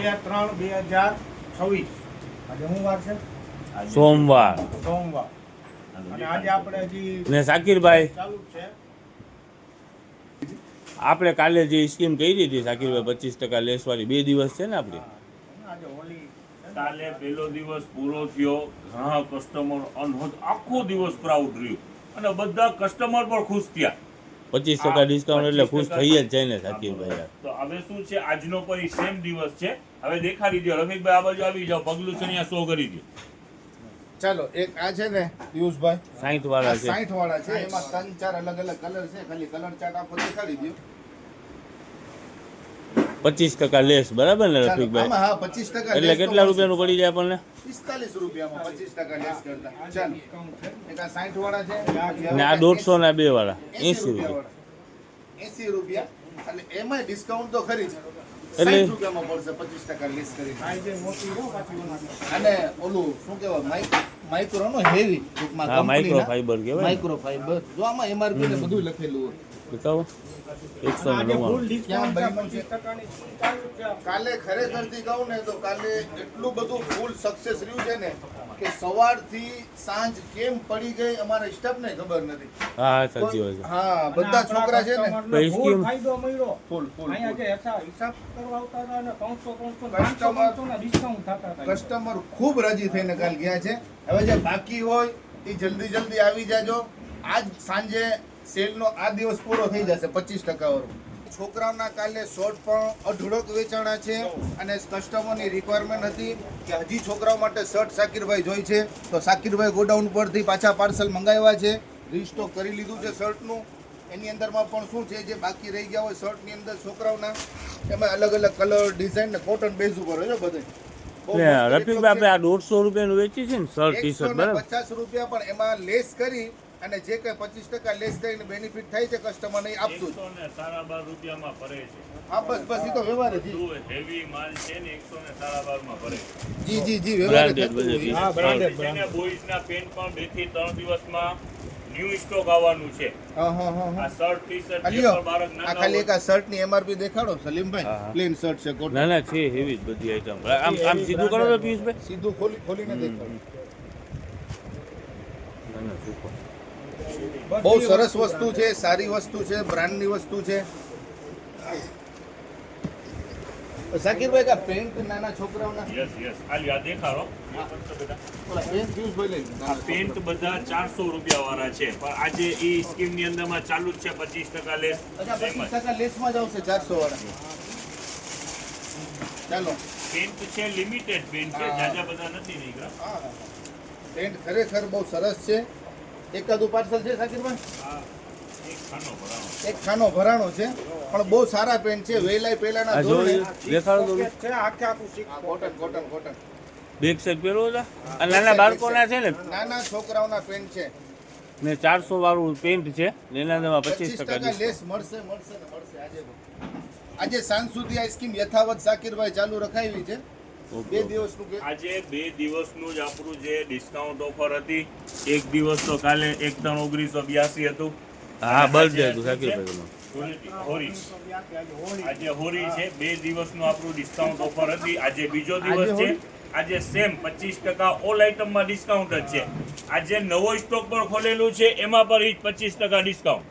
2/3/2026 આજે શું વાર છે? સોમવાર. અને આજે આપણે હજી ને શાકીરભાઈ ચાલુ જ છે. આપણે કાલે જે સ્કીમ કરી હતી શાકીરભાઈ 25% લેસ વાળી 2 દિવસ છે ને આપણી. આજે હોલી કાલે પહેલો દિવસ પૂરો થયો, ઘણા કસ્ટમર આખો દિવસ ક્રાઉડ રહ્યું અને બધા કસ્ટમર પણ ખુશ થયા. 25% ડિસ્કાઉન્ટ એટલે ખુશ થઈ જ જાય ને શાકીરભાઈ. તો હવે શું છે, આજનો પણ સેમ દિવસ છે. હવે દેખાડી દો રફીકભાઈ, આ બાજુ આવી જાઓ, પગલું છે અહીંયા શો કરી દો. ચાલો, એક આ છે ને પિયુષભાઈ 60 વાળા છે. 60 વાળા છે. એમાં 3-4 અલગ અલગ કલર છે. ખાલી કલર ચાર્ટ આપો દેખાડી દો. 25% લેસ, બરાબર ને રફીકભાઈ? આમાં હા 25% એટલે કેટલા રૂપિયાનું પડી જાય આપણને? 45 રૂપિયામાં 25% લેસ કરતા. ચાલો, એક આ 60 વાળા છે ને આ 150 ના 2 વાળા 80 રૂપિયા. 80 રૂપિયા. અને એમાં ડિસ્કાઉન્ટ તો ખરી જ. એટલે 60 રૂપિયામાં પડશે 25% લેસ કરી. અને ઓલું શું કહેવાય, માઇક્રો નો હેવી ટૂંકમાં હા, માઇક્રો ફાઈબર કહેવાય. Micro fibre. જો આમાં એમઆરપી ને બધું લખેલું હોય. બતાવો. 199. કાલે ખરેખરથી કહું ને તો કાલે એટલું બધું ફૂલ સક્સેસ રહ્યું છે ને કે સવારથી સાંજ કેમ પડી ગઈ અમારા સ્ટાફને ખબર નથી. હા, સાચી વાત છે. હા, બધા છોકરા છે ને કઈ સ્કીમ? ફાયદો મળ્યો. ફૂલ ફૂલ અહીંયા જે હિસાબ કરવા આવતા હતા ને 300 ના ડિસ્કાઉન્ટ થતા હતા. કસ્ટમર ખૂબ રાજી થઈને કાલ ગયા છે. હવે જે બાકી હોય એ જલ્દી આવી જાજો. આજ સાંજે સેલનો આ દિવસ પૂરો થઈ જશે 25% વાળો. છોકરાઓના કાલે શોર્ટ પણ અઢળક વેચાણા છે અને કસ્ટમરની રિક્વાયરમેન્ટ હતી કે હજી છોકરાઓ માટે શર્ટ શાકીરભાઈ જોઈ છે, તો શાકીરભાઈ ગોડાઉન પરથી પાછા પાર્સલ મંગાવ્યા છે, રીસ્ટોક કરી લીધું છે શર્ટનું. એની અંદરમાં પણ શું છે, જે બાકી રહી ગયા હોય શર્ટની અંદર છોકરાઓના, એમાં અલગ અલગ કલર ડિઝાઇન ને કોટન બેઝ ઉપર હોય બધે. રફીકભાઈ આપણે આ 150 રૂપિયાનું વેચી છે ને શર્ટ ટી શર્ટ, બરાબર? 150 રૂપિયા પણ એમાં લેસ કરી અને જે કઈ 25% લેસ કરીને બેનિફિટ થાય છે કસ્ટમરને આપશું. 112 રૂપિયામાં ભરે છે. હા, બસ એ તો વ્યવહાર જ. હેવી માલ છે ને 112 માં ભરે. જી વ્યવહાર જ. હા, બ્રાન્ડેડ છે. બોયઝ ના પેન્ટ પણ 2 થી 3 દિવસમાં ન્યૂ સ્ટોક આવવાનું છે. હા. આ શર્ટ ટી શર્ટ અલ્યો, પર બાળક આ નાના ખાલી એક આ શર્ટ ની એમઆરપી દેખાડો સલીમભાઈ. હા. પ્લેન શર્ટ છે કોટન. ના છે હેવી જ બધી આઈટમ. આમ સીધું કરો તો પિયુષભાઈ. સીધું ખોલીને દેખાડો. ના સુપર. બહુ સરસ વસ્તુ છે, સારી વસ્તુ છે, બ્રાન્ડની વસ્તુ છે. શાકીરભાઈ કા પેન્ટ નાના છોકરાઓના યસ આ દેખાડો. ઓલા પેન્ટ પિયુષભાઈ લઈ આ પેન્ટ બધા 400 રૂપિયા વાળા છે, પણ આજે ઈ સ્કીમ ની અંદરમાં ચાલુ જ છે 25% લેસ. અચ્છા, 25% લેસમાં જ આવશે 400 વાળા. ચાલો, પેન્ટ છે લિમિટેડ પેન્ટ છે, હા. જાજા બધા નથી નીકળ્યા. હા, પેન્ટ ખરેખર બહુ સરસ છે. એકાદું પાર્સલ છે શાકીરભાઈ? આ એક ખાનો ભરાણો. એક ખાનો ભરાણો છે, પણ બહુ સારા પેન્ટ છે. વેલાય પહેલાના આ ધોરણે. જોઈ દેખાડો તો. છે આખે આખું શીખ. હા, કોટન. બેક સાઈડ પહેરવો હતા. આ નાના બાળકોના છે ને, નાના છોકરાઓના પેન્ટ છે. ને 400 વાળું પેન્ટ છે ને એના અંદરમાં 25% 25% લેસ મળશે. આજે સાંજ સુધી આ સ્કીમ યથાવત શાકીરભાઈ ચાલુ રખાવી છે. 2 દિવસનું કે આજે 2 દિવસનું જ આપણું જે ડિસ્કાઉન્ટ ઓફર હતી. એક દિવસ તો કાલે 1/3/1982 હતું. હા, બર્થડે હતું શાકીરભાઈ. હોરી આજે હોરી છે. 2 દિવસનું આપણું ડિસ્કાઉન્ટ ઓફર હતી. આજે બીજો દિવસ છે. આજે સેમ 25% ઓલ આઇટમમાં ડિસ્કાઉન્ટ જ છે. આજે નવો સ્ટોક પણ ખોલેલું છે, એમાં પણ 25% ડિસ્કાઉન્ટ.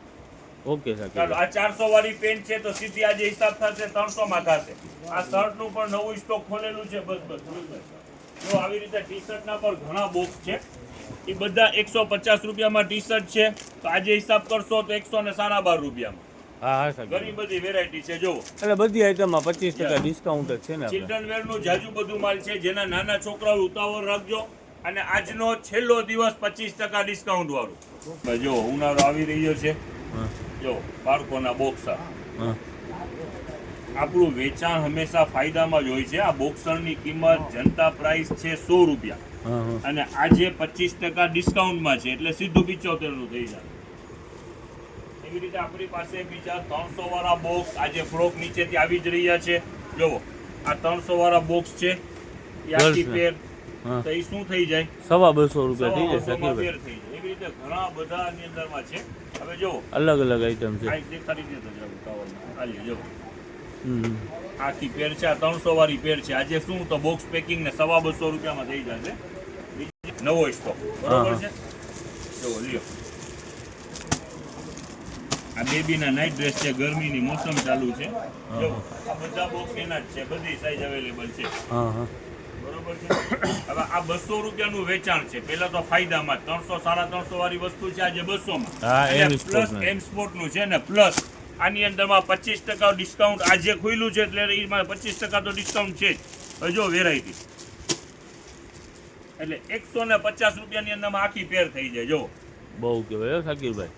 ઓકે ચાલો, શાકીરભાઈ. આ 400 વાળી પેન્ટ છે તો સીધી આજે હિસાબ થશે 300 માં થશે. આ શર્ટ નું પણ નવું સ્ટોક ખોલેલું છે. બસ જો આવી રીતે ટી શર્ટ ના પણ ઘણા બોક્સ છે. એ બધા 150 રૂપિયામાં ટી શર્ટ છે, તો આજે હિસાબ કરશો તો 112 રૂપિયામાં. હા ઘણી શાકીરભાઈ. બધી વેરાયટી છે. જો એટલે બધી આઈટમમાં 25% ડિસ્કાઉન્ટ જ છે ને આપણે. ચિલ્ડ્રન વેર નું જાજુ બધું માલ છે. જેના નાના છોકરાઓ ઉતાવળ રાખજો. અને આજનો છેલ્લો દિવસ 25% ડિસ્કાઉન્ટ વાળું. જો ઉનાળો આવી રહ્યો છે. હા. જો બાળકોના બોક્સર. હા. આપણું વેચાણ હંમેશા ફાયદામાં જ હોય છે. આ બોક્સરની કિંમત જનતા પ્રાઇસ છે 100 રૂપિયા હા. અને આજે 25% ડિસ્કાઉન્ટમાં છે, એટલે સીધું 75 નું થઈ જાય. એવી રીતે આપણી પાસે બીજા 300 વાળા બોક્સ આજે ફ્રોક નીચેથી આવી જ રહ્યા છે. જુઓ, આ 300 વાળા બોક્સ છે. એ આખી પેર હા. તો એ શું થઈ જાય? 250 રૂપિયા થઈ જાય 100 માં શાકીરભાઈ. પેર થઈ જાય. એવી રીતે ઘણા બધા ની અંદરમાં છે. હવે જો અલગ અલગ આઈટમ છે. આ દેખાડી દે તો જવું કાવલ. હાલી જો હમ. આખી પેર છે, આ 300 વાળી પેર છે. આજે શું તો બોક્સ પેકિંગ ને 250 રૂપિયામાં થઈ જશે. નવો સ્ટોક બરોબર છે. જો લ્યો, આ બેબીના નાઇટ ડ્રેસ છે, ગરમીની મોસમ ચાલુ છે. જો આ બધા બોક્સ એના જ છે, બધી સાઈઝ અવેલેબલ છે. બરોબર છે. હવે આ 200 રૂપિયાનું વેચાણ છે. પેલા તો ફાયદામાં 300 350 વાળી વસ્તુ છે, આજે 200 હા, માં. એમ પ્લસ સ્પોર્ટ એમ સ્પોર્ટ નું છે ને, પ્લસ આની અંદરમાં 25% ડિસ્કાઉન્ટ આજે ખુલ્યું છે, એટલે એમાં 25% તો ડિસ્કાઉન્ટ છે જ. હવે જો વેરાયટી એટલે 150 રૂપિયાની અંદરમાં આખી પેર થઈ જાય. જો બહુ કહેવાય હો શાકીરભાઈ.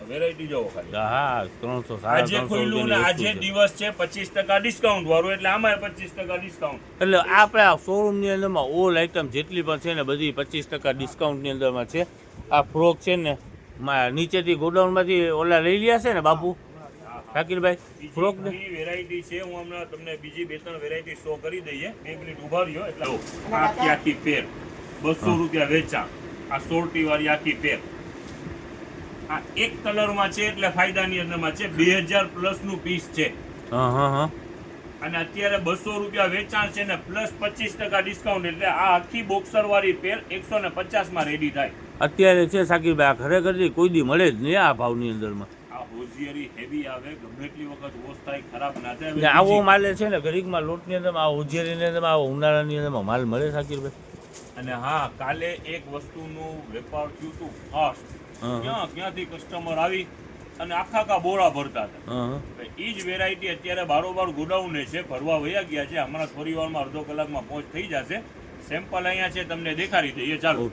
વેરાયટી જોવો ખાલી. હા 300 આજે 350 ખુલ્યું ને રૂપિયાની આજે વસ્તુ છે. દિવસ છે 25% ડિસ્કાઉન્ટ વાળું, એટલે આમાં 25% ડિસ્કાઉન્ટ. એટલે આપણે આ શોરૂમની અંદરમાં ઓલ આઇટમ જેટલી પણ છે ને બધી 25% ડિસ્કાઉન્ટની અંદરમાં છે. આ ફ્રોક છે ને નીચેથી ગોડાઉનમાંથી ઓલા લઈ રહ્યા છે ને બાપુ શાકીરભાઈ ફ્રોક ને બીજી વેરાયટી છે, હું હમણાં તમને બીજી 2-3 વેરાયટી શો કરી દઈએ. 2 મિનિટ ઉભા રહ્યો. એટલે આખી પેર 200 રૂપિયા વેચાણ. આ સોરટી વાળી આખી પેર આ એક કલરમાં છે, એટલે ફાયદાની અંદરમાં છે. 2000 પ્લસ નું પીસ છે. હા અને અત્યારે 200 રૂપિયા વેચાણ છે ને પ્લસ 25% ડિસ્કાઉન્ટ, એટલે આ આખી બોક્સર વાળી પેર 150 માં રેડી થાય. અત્યારે છે શાકીરભાઈ. આ ખરેખર કોઈ દી મળે જ નહીં આ ભાવની અંદરમાં. આ હોઝિયરી હેવી આવે, ગમે એટલી વખત વોશ થાય, ખરાબ ના થાય. ને આવો માલ છે ને ઘડીકમાં લોટની અંદરમાં આ ઉજેરીની અંદરમાં આ ઉનાળાની અંદરમાં માલ મળે શાકીરભાઈ. અને હા, કાલે એક વસ્તુનું વેપાર થયું હતું ફાસ્ટ. ક્યાંથી કસ્ટમર આવી અને આખા બોરા ભરતા હતા. એ જ વેરાયટી અત્યારે બારોબાર ગોડાઉને છે, ભરવા વયા ગયા છે. હમણાં થોડી વારમાં અડધો કલાકમાં પહોંચ થઈ જશે. સેમ્પલ અહીંયા છે, તમને દેખાડી દઈએ. ચાલો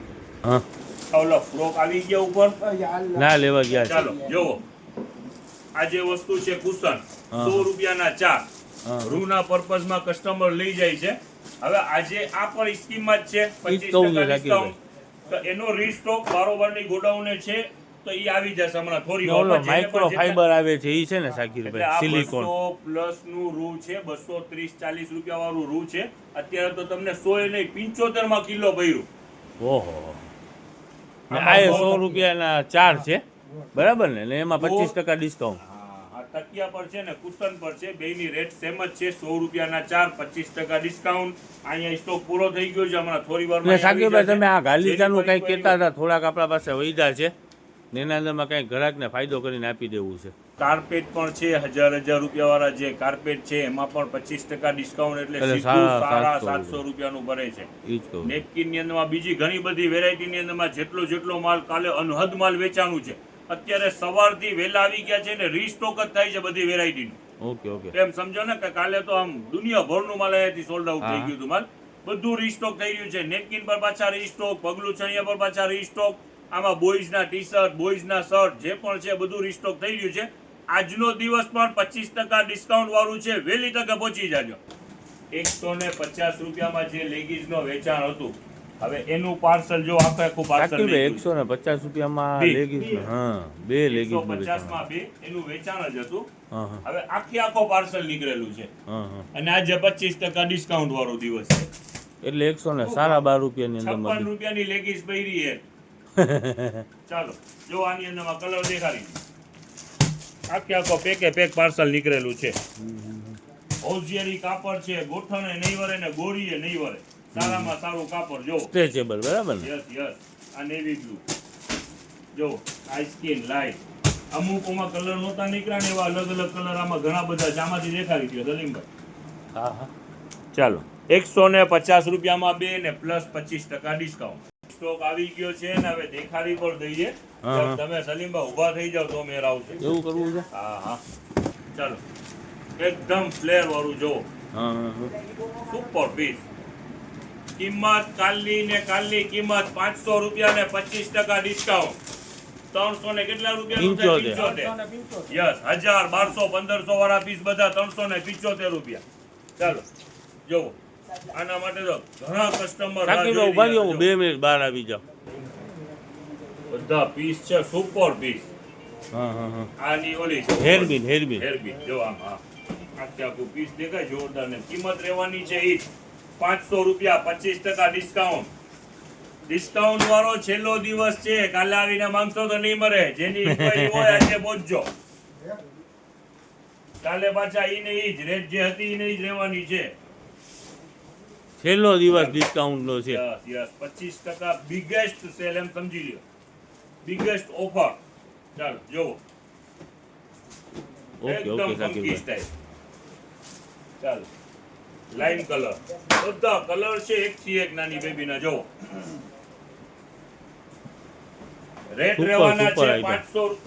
ઓલો ફ્રોક આવી ગયા ઉપર, ના લેવા ગયા ચાલો જોવો. આ જે વસ્તુ છે કુશન, 100 રૂપિયાના 4 રૂના પર્પઝમાં કસ્ટમર લઈ જાય છે. હવે આજે આ પણ સ્કીમમાં જ છે 25% ડિસ્કાઉન્ટ. તો એનો રીસ્ટોક બારોબારની ગોડાઉને છે, તો ઈ આવી જશે હમણાં થોડી વારમાં. માઇક્રો ફાઈબર આવે છે ઈ છે ને શાકીરભાઈ, સિલિકોન 200 પ્લસ નું રૂ છે, 230-40 રૂપિયા વાળું રૂ છે. અત્યારે તો તમને 100 નહીં 75 માં કિલો ભર્યું. ઓહો. આ 100 રૂપિયાના 4 છે બરાબર ને, અને એમાં 25% ડિસ્કાઉન્ટ. આ તકિયા પર છે ને કુશન પર છે, બેયની રેટ સેમ જ છે. 100 રૂપિયાના 4, 25% ડિસ્કાઉન્ટ. અહીંયા સ્ટોક પૂરો થઈ ગયો છે, હમણાં થોડી વારમાં ને શાકીરભાઈ તમે આ ગાલીચાનું કંઈક કહેતા હતા, થોડાક આપણા પાસે વૈધા છે ને એના અંદરમાં કંઈક ગ્રાહકને ફાયદો કરીને આપી દેવું છે. કાર્પેટ પણ છે, 1000 રૂપિયા વાળા જે કાર્પેટ છે એમાં પણ 25% ડિસ્કાઉન્ટ, એટલે એટલે સીધું સાડા 700 રૂપિયાનું ભરે છે. ઈ જ કહું. નેપકિન ની અંદરમાં બીજી ઘણી બધી વેરાયટી ની અંદરમાં જેટલો માલ કાલે અનહદ માલ વેચાણું છે. અત્યારે સવારથી વહેલા આવી ગયા છે ને રીસ્ટોક જ થાય છે બધી વેરાયટીનું. ઓકે એમ સમજો ને કે કાલે તો આમ દુનિયાભરનું માલ અહીંયાથી સોલ્ડ આઉટ થઈ ગયું હતું. માલ બધું રીસ્ટોક થઈ રહ્યું છે. નેપકિન પર પાછા રીસ્ટોક, પગલું છણિયા પર પાછા રીસ્ટોક. આમાં બોયઝના ટી શર્ટ, બોયઝના શર્ટ જે પણ છે બધું રીસ્ટોક થઈ રહ્યું છે. આજનો દિવસ પણ 25% ડિસ્કાઉન્ટ વાળું છે. વહેલી તકે પહોંચી જાજો. 150 રૂપિયામાં જે લેગીઝ નો વેચાણ હતું, હવે એનું પાર્સલ જો આખું પાર્સલ 150 રૂપિયામાં લેગીસ. હા, 2 લેગીસ 150 માં 2 એનું વેચાણ જ હતું. હવે આખો પાર્સલ નીકળેલું છે. અને આજે 25% ડિસ્કાઉન્ટ વાળો દિવસ છે, એટલે 112 રૂપિયાની 56 અંદર રૂપિયાની લેગીસ પહેરી છે. ચાલો જો આની અંદરમાં કલર દેખાડી. આખો પેક પાર્સલ નીકળેલું છે. હોઝિયરી કાપડ છે, ગોઠણે નહીં વરે ને ગોળીએ નહીં વરે. સારામાં સારું કાપડ જો સ્ટ્રેચેબલ બરાબર ને. યસ આ નેવી બ્લુ જો, આ સ્કિન લાઈટ. અમુકમાં કલર નહોતા નીકળ્યા ને એવા અલગ કલર આમાં ઘણા બધા છે. આમાંથી દેખાડી દો સલીમભાઈ. હા ચાલો 150 રૂપિયામાં 2 ને પ્લસ 25% ડિસ્કાઉન્ટ. સ્ટોક આવી ગયો છે ને હવે દેખાડી પણ દઈએ. તમે સલીમભાઈ ઊભા થઈ જાવ તો મેર આવશે. એવું કરવું છે. હા ચાલો એકદમ ફ્લેર વાળું જો સુપર પીસ. કિંમત કાલની કિંમત 500 રૂપિયા ને 25% ડિસ્કાઉન્ટ. 300 ને કેટલા રૂપિયાનું થાય? 75. યસ, 1000, 1200, 1500 વાળા પીસ બધા 375 રૂપિયા. ચાલો જોવો આના માટે તો ઘણા કસ્ટમર શાકીરભાઈ ઉભા રહ્યો, 2 મિનિટ બહાર આવી જાઓ. બધા પીસ છે સુપર પીસ. આની ઓલી હેરબીન જો આમ આખું પીસ દેખાય જોરદાર. ને કિંમત રહેવાની છે ઈ 500 રૂપિયા, 25% ડિસ્કાઉન્ટ. ડિસ્કાઉન્ટ વાળો છેલ્લો દિવસ છે. કાલે આવીને માંગશો તો નહીં મળે. જેની ઇન્ક્વાયરી હોય આજે પહોંચજો. કાલે પાછા ઈ ને ઈ જ રેટ જે હતી ઈ ને ઈ જ રહેવાની છે. છેલ્લો દિવસ ડિસ્કાઉન્ટનો છે. યસ 25% બિગેસ્ટ સેલ એમ સમજી લ્યો, બિગેસ્ટ ઓફર. ચાલો જો ઓકે એકદમ ઓકે ફંકી શાકિરભાઈ. સ્ટાઈલ. ચાલો લાઈમ કલર, બધા કલર છે એક થી એક નાની બેબીના. જો રેટ Super, રહેવાના super છે item.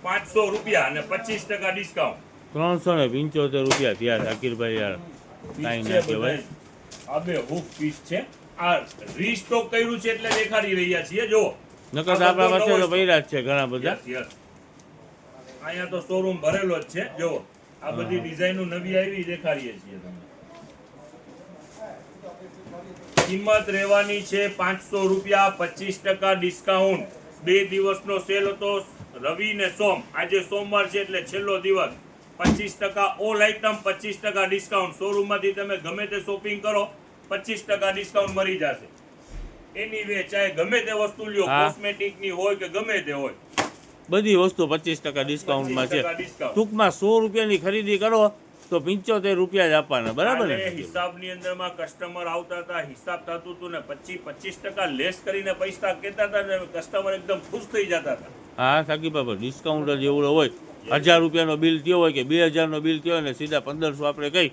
500 રૂપિયા અને 25% ડિસ્કાઉન્ટ. 375 રૂપિયા થયા શાકિરભાઈ યાર, કાંઈ ના કહેવાય. આ બે હુક પીસ છે. આ રીસ્ટોક કર્યું છે એટલે દેખાડી રહ્યા છીએ. જો નકર તો આપણા પાસે તો પૈરા જ છે ઘણા બધા. યસ અહીંયા તો શોરૂમ ભરેલો જ છે. જો આ બધી ડિઝાઇનો નવી આવી દેખાડીએ છીએ તમને. કિંમત રહેવાની છે 500 રૂપિયા, 25% ડિસ્કાઉન્ટ. 2 દિવસનો સેલ હતો, રવિ ને સોમ. આજે સોમવાર છે એટલે છેલ્લો દિવસ. 25% ઓલ આઇટમ, 25% ડિસ્કાઉન્ટ. શોરૂમમાંથી તમે ગમે તે શોપિંગ કરો 25% ડિસ્કાઉન્ટ મળી જશે. એની વે ચાહે ગમે તે વસ્તુ લ્યો, હા. કોસ્મેટિક ની હોય કે ગમે તે હોય, બધી વસ્તુ 25% ડિસ્કાઉન્ટમાં છે. 25% ડિસ્કાઉન્ટ. ટૂંકમાં 100 રૂપિયાની ખરીદી કરો તો 75 રૂપિયા જ આપવાના, બરાબર કાલે ને? હિસાબની અંદરમાં કસ્ટમર આવતા હતા, હિસાબ થતું હતું ને 25% લેસ કરીને પૈસા કહેતા હતા ને કસ્ટમર એકદમ ખુશ થઈ જતા હતા. હા શાકિરભાઈ, ડિસ્કાઉન્ટ જ એવડો હોય. 1000 રૂપિયાનો બિલ થયો હોય કે 2000નો બિલ થયો હોય ને સીધા 1500 આપણે કહી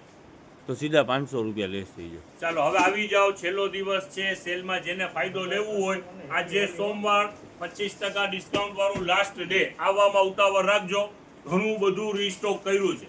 તો સીધા 500 રૂપિયા લેસ થઈ જાય. ચાલો હવે આવી જાઓ, છેલ્લો દિવસ છે સેલમાં. જેને ફાયદો લેવું હોય, આજે સોમવાર 25% ડિસ્કાઉન્ટ વાળું લાસ્ટ ડે. આવવામાં ઉતાવળ રાખજો, ઘણું બધું રીસ્ટોક કર્યું છે.